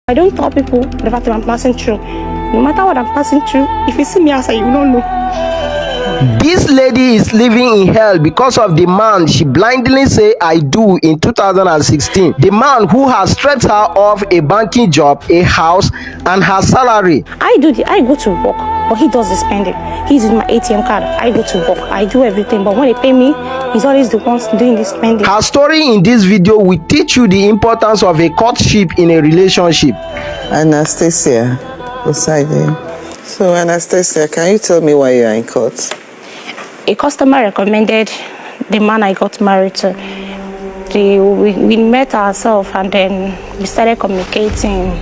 I don't tell people the fact that I'm passing through. No matter what I'm passing through, if you see me outside, you don't know. This lady is living in hell because of the man she blindly say I do in 2016. The man who has stripped her of a banking job, a house, and her salary. I go to work, but he does the spending. He's in my ATM card. I go to work. I do everything, but when they pay me, he's always the ones doing the spending. Her story in this video will teach you the importance of a courtship in a relationship. Anastasia, so Anastasia, can you tell me why you are in court? A customer recommended the man I got married to. We met ourselves and then we started communicating.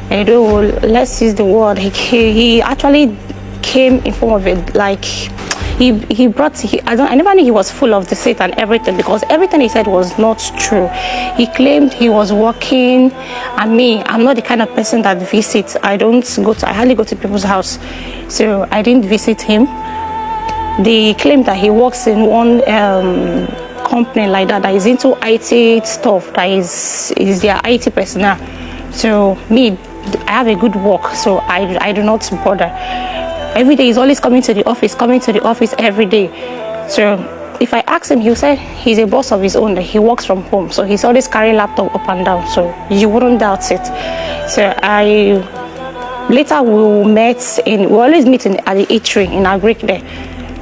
Let's use the word. He actually came in form of it, like I never knew he was full of deceit and everything, because everything he said was not true. He claimed he was working, and me, I'm not the kind of person that visits. I hardly go to people's house, so I didn't visit him. They claim that he works in one company like that is into IT stuff, that is their IT personnel. So me, I have a good work, so I do not bother. Every day he's always coming to the office every day. So if I ask him, he'll say he's a boss of his own, that he works from home, so he's always carrying laptop up and down, so you wouldn't doubt it. So later we always meet at the eatery in our Greek there,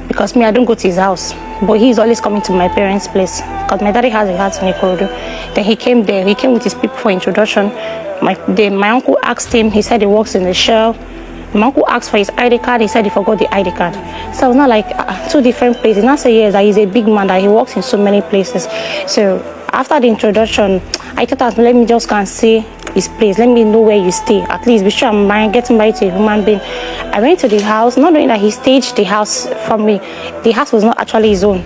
because me, I don't go to his house, but he's always coming to my parents' place, because my daddy has a house in Ikorodu. Then he came there, he came with his people for introduction. My uncle asked him, he said he works in the shell. My uncle asked for his ID card, he said he forgot the ID card. So I was not like two different places. Now say yes, that he's a big man, that he works in so many places. So after the introduction, I thought, let me just go and see his place, let me know where you stay, at least be sure I'm getting married to a human being. I went to the house, not knowing that he staged the house from me. The house was not actually his own.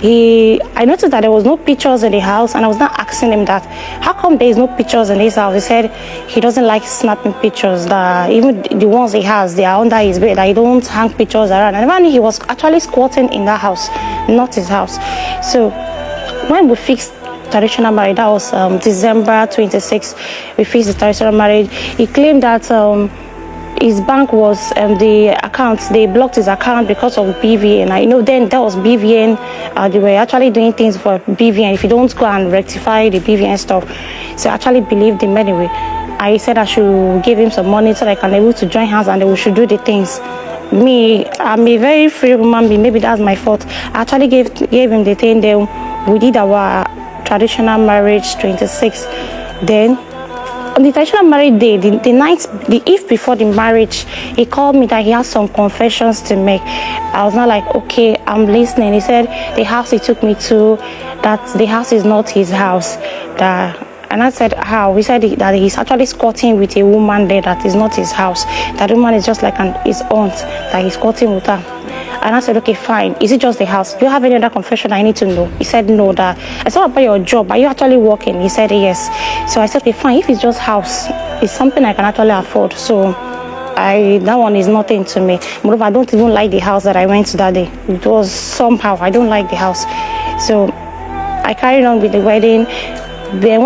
I noticed that there was no pictures in the house, and I was not asking him that, how come there is no pictures in this house? He said he doesn't like snapping pictures, that even the ones he has, they are under his bed, that he don't hang pictures around. And even he was actually squatting in that house, not his house. So when we fixed traditional marriage, that was December 26, we fixed the traditional marriage. He claimed that his bank was the accounts, they blocked his account because of BVN. I know then that was BVN. They were actually doing things for BVN. If you don't go and rectify the BVN stuff, so I actually believed him anyway. I said I should give him some money so that I can be able to join hands and we should do the things. Me, I'm a very free woman being. Maybe that's my fault. I actually gave him the thing. Then we did our traditional marriage 26. Then on the traditional marriage day, the eve before the marriage, he called me that he has some confessions to make. I was not like, okay, I'm listening. He said the house he took me to, that the house is not his house. And I said, how? He said that he's actually squatting with a woman there that is not his house. That woman is just like his aunt, that he's squatting with her. And I said, okay, fine. Is it just the house? Do you have any other confession I need to know? He said, no. That I said, what about your job? Are you actually working? He said, yes. So I said, okay, fine. If it's just house, it's something I can actually afford. So that one is nothing to me. Moreover, I don't even like the house that I went to that day. It was somehow, I don't like the house. So I carried on with the wedding. Then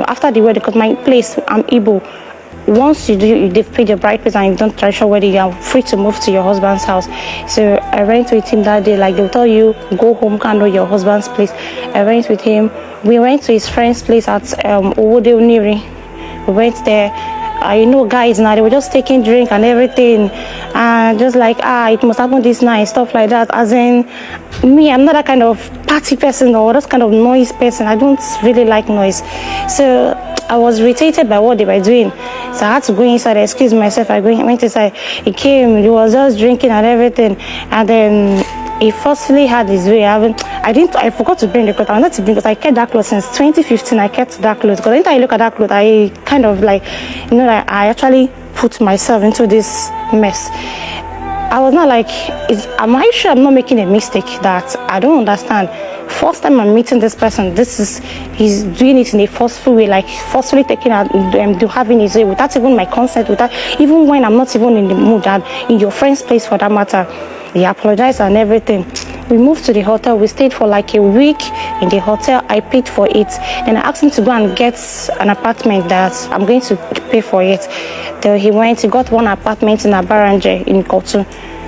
after the wedding, because my place, I'm Igbo. Once you paid your bride price and you've done traditional wedding, you're free to move to your husband's house. So I went with him that day, like they'll tell you, go home, can't know your husband's place. I went with him. We went to his friend's place at Owode Oniri. We went there. Guys now, they were just taking drink and everything. And just like, it must happen this night, stuff like that. As in, me, I'm not that kind of party person or that kind of noise person. I don't really like noise. So I was irritated by what they were doing. So I had to go inside, excuse myself. I went inside. He came, he was just drinking and everything. And then he forcefully had his way. I forgot to bring the clothes. I wanted to bring because I kept that clothes since 2015. I kept that clothes because anytime I look at that clothes, I kind of like, like I actually put myself into this mess. I was not like, am I sure I'm not making a mistake? That I don't understand. First time I'm meeting this person, he's doing it in a forceful way, like forcefully taking out, having his way without even my consent, even when I'm not even in the mood, that in your friend's place for that matter. He apologized and everything. We moved to the hotel. We stayed for like a week in the hotel. I paid for it. Then I asked him to go and get an apartment that I'm going to pay for it. Then he went, he got one apartment in Abaranje in Kotu.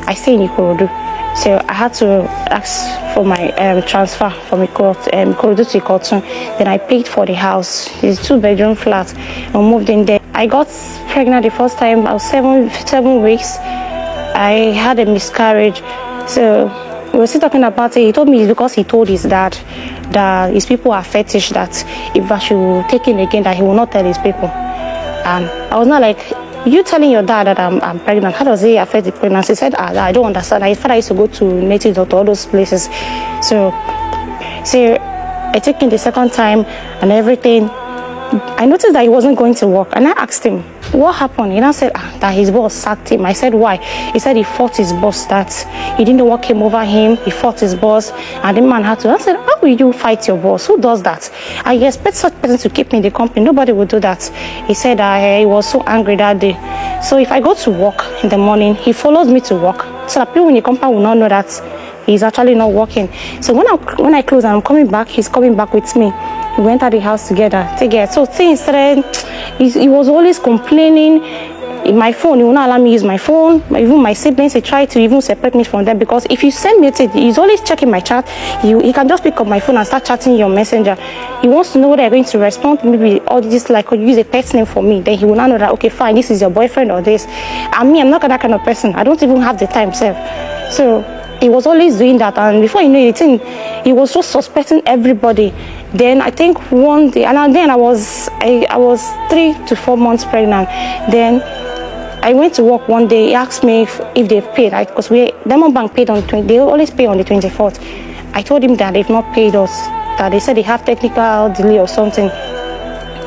I stay in Ikorodu. So I had to ask for my transfer from Ikorodu to Kotu. Then I paid for the house. It's a 2-bedroom flat. I moved in there. I got pregnant the first time. I was seven weeks. I had a miscarriage. So we were still talking about it. He told me it's because he told his dad that his people are fetish, that if I should take him again, that he will not tell his people. And I was not like, you telling your dad that I'm pregnant, how does it affect the pregnancy? He said, I don't understand. His father used to go to native doctor, all those places. So I took him the second time and everything. I noticed that he wasn't going to work, and I asked him, what happened? He now said that his boss sacked him. I said, why? He said he fought his boss, that he didn't know what came over him. He fought his boss, and the man had to. I said, how will you fight your boss? Who does that? I expect such person to keep me in the company. Nobody would do that. He said he was so angry that day. So if I go to work in the morning, he follows me to work, so that people in the company will not know that he's actually not working. So when I close and I'm coming back, he's coming back with me. We went out the house together. So things started. He was always complaining. In my phone, he will not allow me use my phone. Even my siblings, he tried to even separate me from them, because if you send me a he's always checking my chat. He can just pick up my phone and start chatting your messenger. He wants to know whether you're going to respond. Maybe all this, like, or use a pet name for me. Then he will not know that, okay, fine, this is your boyfriend or this. I'm not that kind of person. I don't even have the time, self. So he was always doing that, and before you know it, he was just suspecting everybody. Then I think one day, and then I was 3 to 4 months pregnant. Then I went to work one day. He asked me if they've paid, right? Because Diamond Bank paid on they always pay on the 24th. I told him that they've not paid us, that they said they have technical delay or something.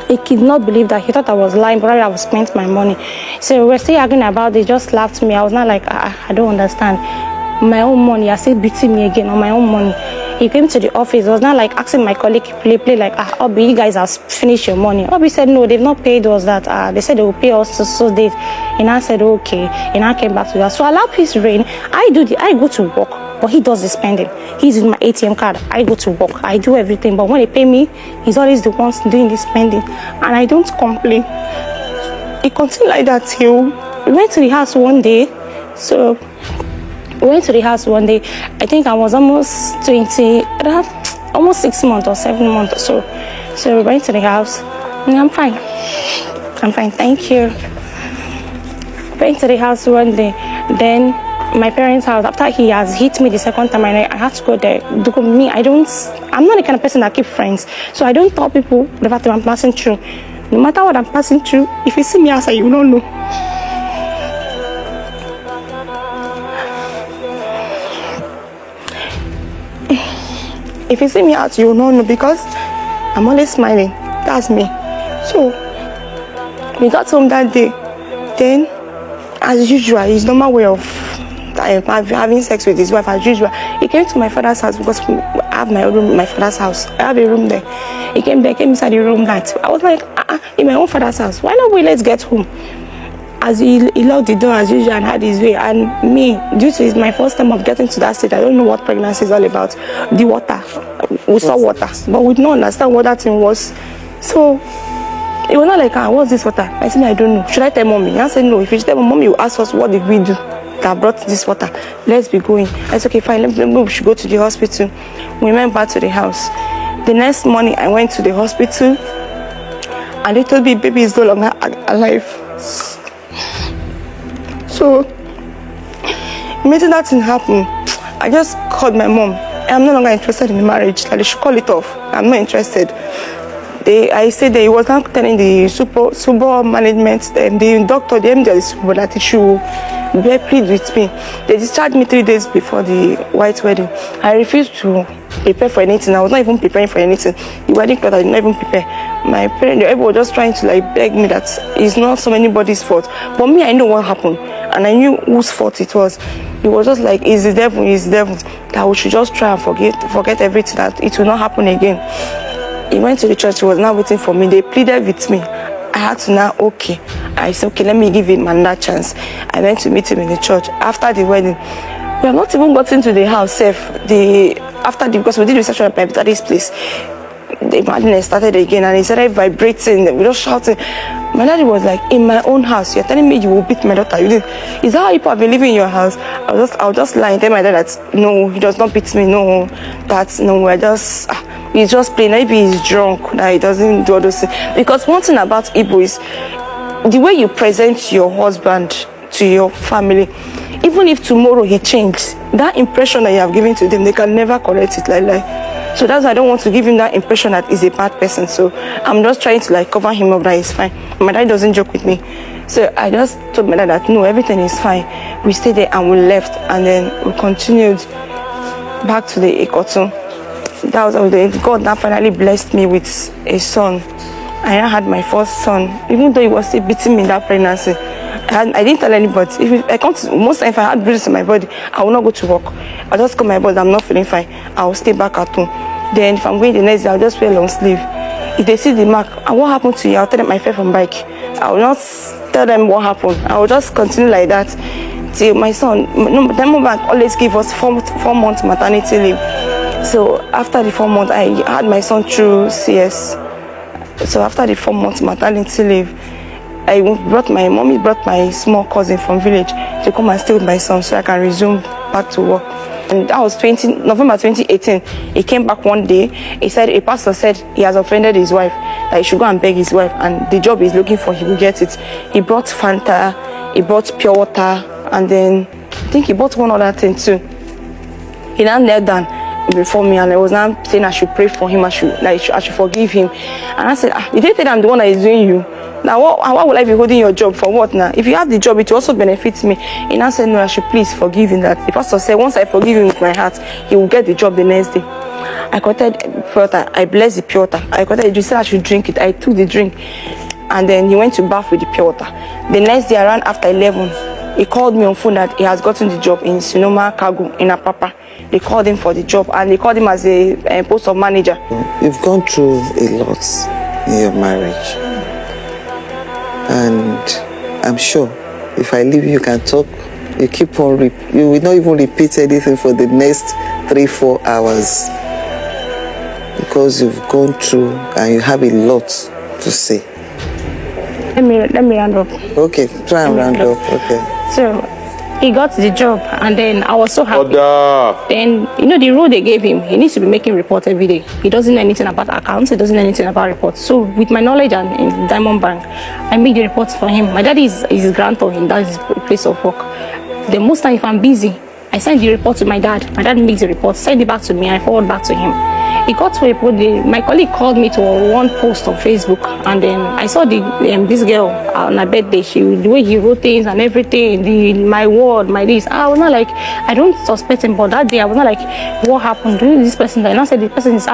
He could not believe that. He thought I was lying, but I was spent my money. So we were still arguing about it. Just laughed at me. I was not like, I don't understand. My own money, I still beating me again on my own money. He came to the office. It was not like asking my colleague play like, Obi, you guys have finished your money. Obi said, no, they've not paid us that. They said they will pay us so date. And I said, okay. And I came back to that. So allow peace reign. I go to work, but he does the spending. He's with my ATM card. I go to work. I do everything. But when they pay me, he's always the ones doing the spending. And I don't complain. He continued like that till we went to the house one day. So we went to the house one day. I think I was almost 6 months or 7 months or so. So we went to the house. And I'm fine. Thank you. Went to the house one day. Then my parents' house, after he has hit me the second time, I had to go there. Because me, I'm not the kind of person that keep friends. So I don't tell people the fact that I'm passing through. No matter what I'm passing through, if you see me outside, you don't know. If you see me out, you will not know, because I'm always smiling. That's me. So we got home that day. Then, as usual, his normal way of having sex with his wife, as usual, he came to my father's house, because I have my room in my father's house. I have a room there. He came inside the room night. I was like, in my own father's house. Why not let's get home? As he locked the door as usual and had his way. And me, due to it's my first time of getting to that stage, I don't know what pregnancy is all about. The water, we saw water, but we didn't understand what that thing was. So it was not like, what's this water? I said, I don't know. Should I tell mommy? I said, no. If you tell mommy, you ask us what did we do that brought this water. Let's be going. I said, okay, fine. We should go to the hospital. We went back to the house. The next morning, I went to the hospital, and they told me baby is no longer alive. So, immediately that thing happened, I just called my mom. I'm no longer interested in the marriage. Like, they should call it off. I'm not interested. I said that he was not telling the super management, the doctor, the MD, that he should plead with me. They discharged me 3 days before the white wedding. I refused to prepare for anything. I was not even preparing for anything. The wedding cloth, I did not even prepare. My parents, everyone was just trying to beg me that it's not so anybody's fault. But me, I know what happened, and I knew whose fault it was. It was just like, it's the devil, that we should just try and forget everything, that it will not happen again. He went to the church. He was now waiting for me. They pleaded with me. I had to now, I said, okay, let me give him another chance. I went to meet him in the church. After the wedding, We have not even gotten to the house safe. Because we did research at my daddy's place, the madness started again and he started vibrating. We just shouting. My daddy was like, in my own house, you're telling me you will beat my daughter? Is that how people have been living in your house? I'll just lie and tell my dad that no, he does not beat me. No, he's just playing. Maybe he's drunk, that he doesn't do all those things. Because one thing about Igbo is the way you present your husband to your family. Even if tomorrow he changes, that impression that you have given to them, they can never correct it like. So that's why I don't want to give him that impression that he's a bad person. So I'm just trying to like cover him up that he's fine. My dad doesn't joke with me. So I just told my dad that no, everything is fine. We stayed there and we left, and then we continued back to the Ikoton. That was how God now finally blessed me with a son. I had my first son, even though he was still beating me in that pregnancy. I didn't tell anybody. Most times if I had bruises on my body, I will not go to work. I'll just call my boss, I'm not feeling fine. I'll stay back at home. Then if I'm going the next day, I'll just wear long sleeve. If they see the mark, and what happened to you? I'll tell them I fell from bike. I will not tell them what happened. I will just continue like that till my son. That moment always give us 4 months maternity leave. So after the 4 months, I had my son through CS. So after the 4 months maternity leave, my mommy brought my small cousin from village to come and stay with my son so I can resume back to work. And that was November 2018. He came back one day. A pastor said he has offended his wife, that he should go and beg his wife, and the job he's looking for, he will get it. He brought Fanta, he brought pure water, and then I think he bought one other thing too. He now knelt down before me, and I was now saying I should pray for him, I should forgive him. And I said, you didn't think I'm the one that is doing you? Now, why would I be holding your job for what now? If you have the job, it also benefits me. He now said, no, I should please forgive him. That the pastor said, once I forgive him with my heart, he will get the job the next day. I collected pure water. I blessed the pure water. I collected, he said I should drink it. I took the drink. And then he went to bath with the pure water. The next day, around after 11, he called me on phone that he has gotten the job in Sonoma Cargo in Apapa. They called him for the job, and they called him as a post of manager. You've gone through a lot in your marriage. And I'm sure if I leave you can talk, you keep on, you will not even repeat anything for the next 3-4 hours, because you've gone through and you have a lot to say. Let me round up. Okay, try and round up. Okay. So he got the job, and then I was so happy. Order. Then, the role they gave him, he needs to be making reports every day. He doesn't know anything about accounts, he doesn't know anything about reports. So with my knowledge and in Diamond Bank, I make the reports for him. My daddy is his grantor, and that's his place of work. The most time if I'm busy, I send the report to my dad. My dad makes the report, send it back to me, and I forward back to him. It got to a point, my colleague called me to one post on Facebook, and then I saw this girl on her birthday. The way he wrote things and everything, my word, my this. I was not like, I don't suspect him, but that day I was not like, what happened? Who is this person? And I said, the person is,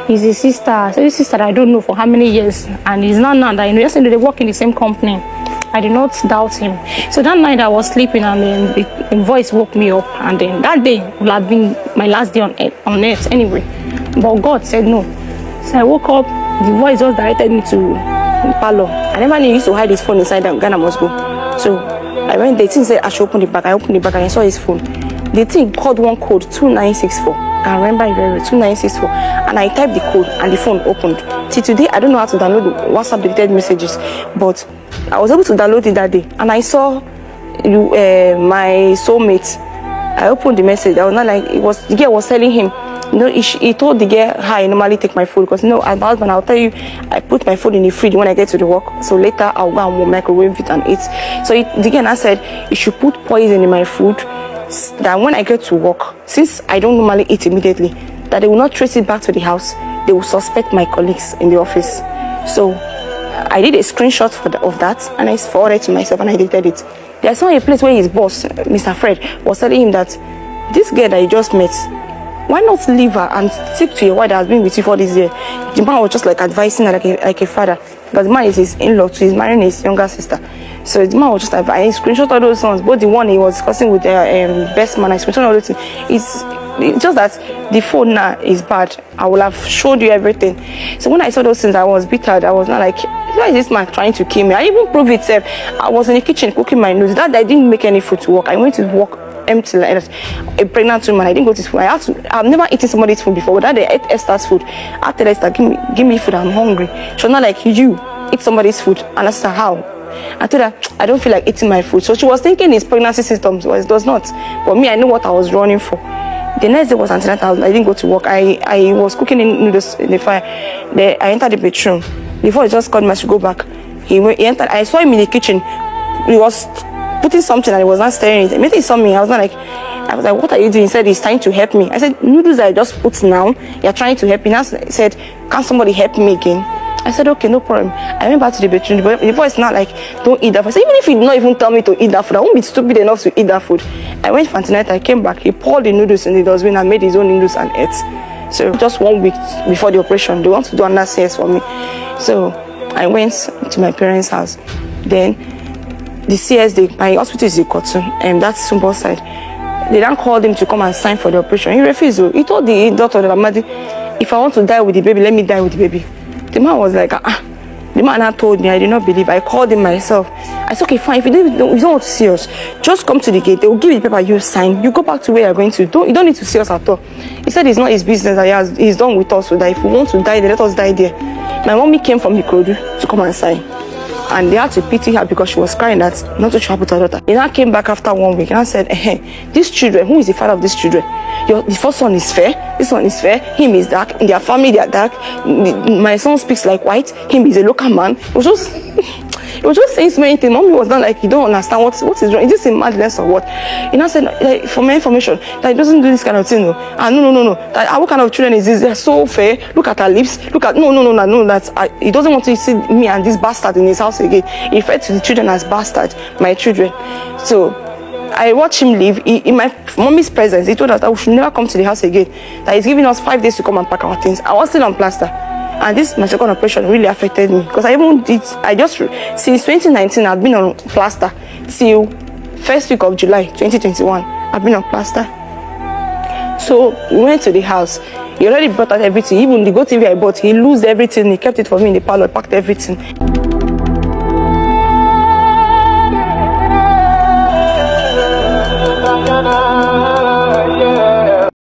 he's his sister. I said, this sister that I don't know for how many years, and he's not now that I know. Yesterday they work in the same company. I did not doubt him. So that night I was sleeping, and then the voice woke me up, and then that day would have been my last day on earth anyway. But God said no. So I woke up, the voice just directed me to parlor. I never knew he used to hide his phone inside the Ghana must go. So I went, the thing said I should open the bag. I opened the bag and I saw his phone. The thing called one code 2964. I remember it very well, 2964. And I typed the code and the phone opened. Till today, I don't know how to download the WhatsApp deleted messages, but I was able to download it that day. And I saw my soulmate. I opened the message. I was not like, the girl was telling him, he told the girl how I normally take my food, because as my husband, I'll tell you, I put my food in the fridge when I get to the work, so later I'll go and microwave it and eat. So the girl now said you should put poison in my food, that when I get to work, since I don't normally eat immediately, that they will not trace it back to the house. They will suspect my colleagues in the office. So I did a screenshot of that, and I forwarded it to myself, and I deleted it. There's not a place where his boss, Mr. Fred, was telling him that this girl that you just met, why not leave her and stick to your wife that has been with you for this year? The man was just like advising her like a father, because the man is his in-law, so he's marrying his younger sister. So the man was just like, I screenshot all those songs, both the one he was discussing with the best man, I screenshot all those things. It's just that the phone now is bad. I will have showed you everything. So when I saw those things, I was bitter. I was not like, why is this man trying to kill me? I even proved it. I was in the kitchen cooking my noodles. That I didn't make any food to work. I went to work empty like that. A pregnant woman, I didn't go to his food. I've never eaten somebody's food before. That they ate Esther's food. I tell Esther, give me food, I'm hungry. She was not like, you eat somebody's food. And I said, how? I told her, I don't feel like eating my food. So she was thinking it's pregnancy symptoms, but it does not. But me, I know what I was running for. The next day was antenatal. I didn't go to work. I was cooking noodles in the fire. I entered the bedroom. Before he just called me, I should go back. He entered. I saw him in the kitchen. He was putting something and he was not staring at it. Maybe he saw me. I was like, what are you doing? He said, he's trying to help me. I said, noodles I just put now. You're trying to help me. Now he said, can somebody help me again? I said, okay, no problem. I went back to the bedroom. The voice not like, don't eat that food. I said, even if he did not even tell me to eat that food, I won't be stupid enough to eat that food. I went for antenatal. I came back. He poured the noodles in the dustbin and made his own noodles and ate. So just 1 week before the operation, they want to do another CS for me. So I went to my parents' house. Then the CS, my hospital is in Kotun, and that's Sumbo side. They then called him to come and sign for the operation. He refused. He told the doctor that, Amadi, if I want to die with the baby, let me die with the baby. The man was like, The man had told me, I did not believe. I called him myself. I said, okay, fine. If you don't want to see us, just come to the gate. They will give you the paper, you sign. You go back to where you're going to. You don't need to see us at all. He said it's not his business that he's done with us. So that if we want to die, then let us die there. My mommy came from Ikorodu to come and sign. And they had to pity her because she was crying that not to travel to her daughter. He now came back after 1 week and I said, these children, who is the father of these children? The first one is fair, this one is fair, him is dark, in their family they are dark, my son speaks like white, him is a local man. It was just saying so many things. Mommy was not like, you don't understand what is wrong. Is this a madness or what? He now said, like, for my information, that he doesn't do this kind of thing. No. No. That, what kind of children is this? They're so fair. Look at her lips. Look at, no. That he doesn't want to see me and this bastard in his house again. He referred to the children as bastard, my children. So I watched him leave. In my mommy's presence, he told us that we should never come to the house again. That he's giving us 5 days to come and pack our things. I was still on plaster. And this, my second operation, really affected me. Because since 2019, I've been on plaster. Till first week of July, 2021, I've been on plaster. So we went to the house. He already brought out everything. Even the Go TV I bought, he lost everything. He kept it for me in the parlor, packed everything.